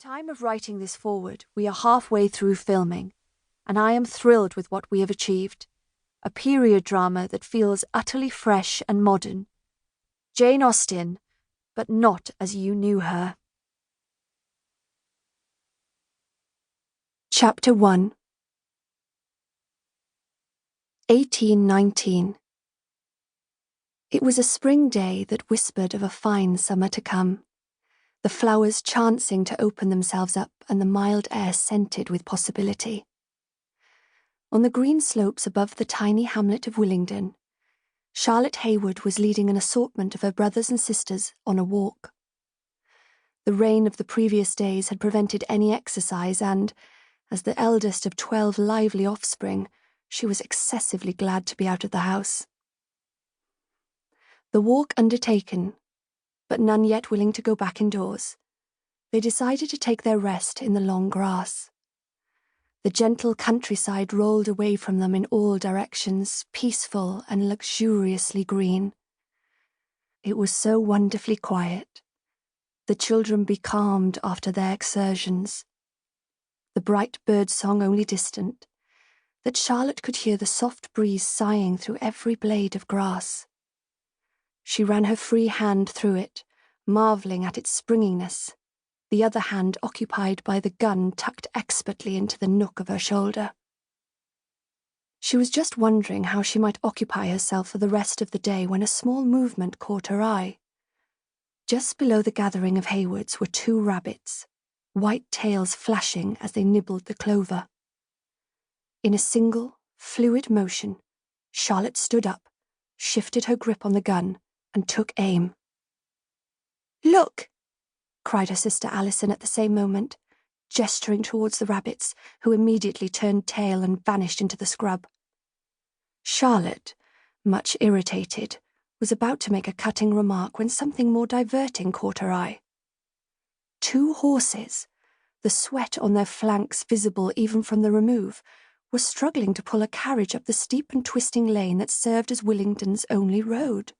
time of writing this forward, we are halfway through filming, and I am thrilled with what we have achieved. A period drama that feels utterly fresh and modern. Jane Austen, but not as you knew her. Chapter 1. 1819. It was a spring day that whispered of a fine summer to come, the flowers chancing to open themselves up and the mild air scented with possibility. On the green slopes above the tiny hamlet of Willingden, Charlotte Heywood was leading an assortment of her brothers and sisters on a walk. The rain of the previous days had prevented any exercise and, as the eldest of 12 lively offspring, she was excessively glad to be out of the house. The walk undertaken, but none yet willing to go back indoors, they decided to take their rest in the long grass. The gentle countryside rolled away from them in all directions, peaceful and luxuriously green. It was so wonderfully quiet. The children becalmed after their excursions. The bright bird song only distant, that Charlotte could hear the soft breeze sighing through every blade of grass. She ran her free hand through it, marvelling at its springiness, the other hand occupied by the gun tucked expertly into the nook of her shoulder. She was just wondering how she might occupy herself for the rest of the day when a small movement caught her eye. Just below the gathering of Heywoods were 2 rabbits, white tails flashing as they nibbled the clover. In a single, fluid motion, Charlotte stood up, shifted her grip on the gun, and took aim. "Look!" cried her sister Alison at the same moment, gesturing towards the rabbits, who immediately turned tail and vanished into the scrub. Charlotte, much irritated, was about to make a cutting remark when something more diverting caught her eye. 2 horses, the sweat on their flanks visible even from the remove, were struggling to pull a carriage up the steep and twisting lane that served as Willingden's only road.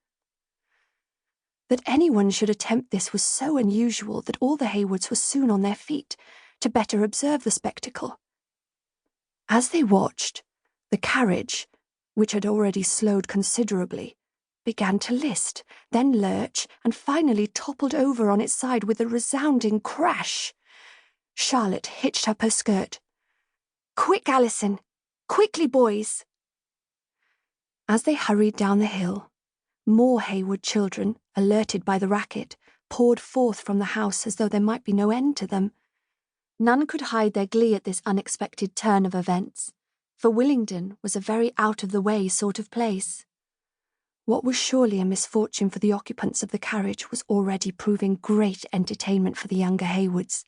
That anyone should attempt this was so unusual that all the Heywoods were soon on their feet, to better observe the spectacle. As they watched, the carriage, which had already slowed considerably, began to list, then lurch, and finally toppled over on its side with a resounding crash. Charlotte hitched up her skirt. "Quick, Alison! Quickly, boys!" As they hurried down the hill, more Heywood children, alerted by the racket, poured forth from the house as though there might be no end to them. None could hide their glee at this unexpected turn of events, for Willingden was a very out-of-the-way sort of place. What was surely a misfortune for the occupants of the carriage was already proving great entertainment for the younger Heywoods.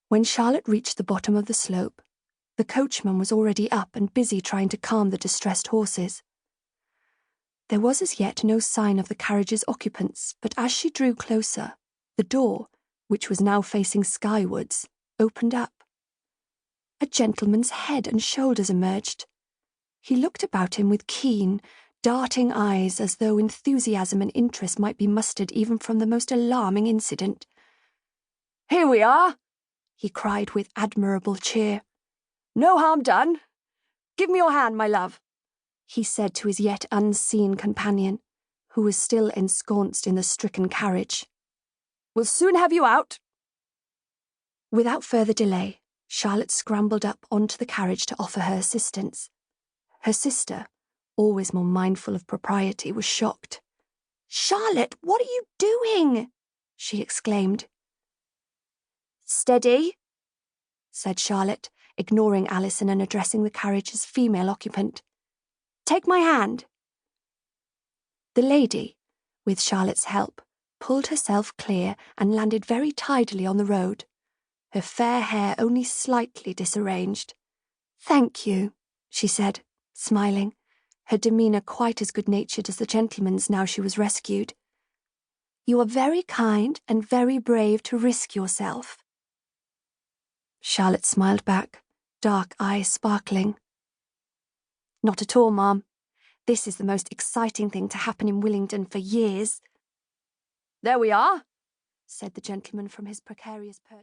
When Charlotte reached the bottom of the slope, the coachman was already up and busy trying to calm the distressed horses. There was as yet no sign of the carriage's occupants, but as she drew closer, the door, which was now facing skywards, opened up. A gentleman's head and shoulders emerged. He looked about him with keen, darting eyes as though enthusiasm and interest might be mustered even from the most alarming incident. "Here we are!" he cried with admirable cheer. "No harm done. Give me your hand, my love," he said to his yet unseen companion, who was still ensconced in the stricken carriage. "We'll soon have you out." Without further delay, Charlotte scrambled up onto the carriage to offer her assistance. Her sister, always more mindful of propriety, was shocked. "Charlotte, what are you doing?" she exclaimed. "Steady," said Charlotte, ignoring Alison and addressing the carriage's female occupant. "Take my hand." The lady, with Charlotte's help, pulled herself clear and landed very tidily on the road, her fair hair only slightly disarranged. "Thank you," she said, smiling, her demeanour quite as good-natured as the gentleman's now she was rescued. "You are very kind and very brave to risk yourself." Charlotte smiled back, dark eyes sparkling. "Not at all, Ma'am. This is the most exciting thing to happen in Willingden for years." "There we are," said the gentleman from his precarious perch.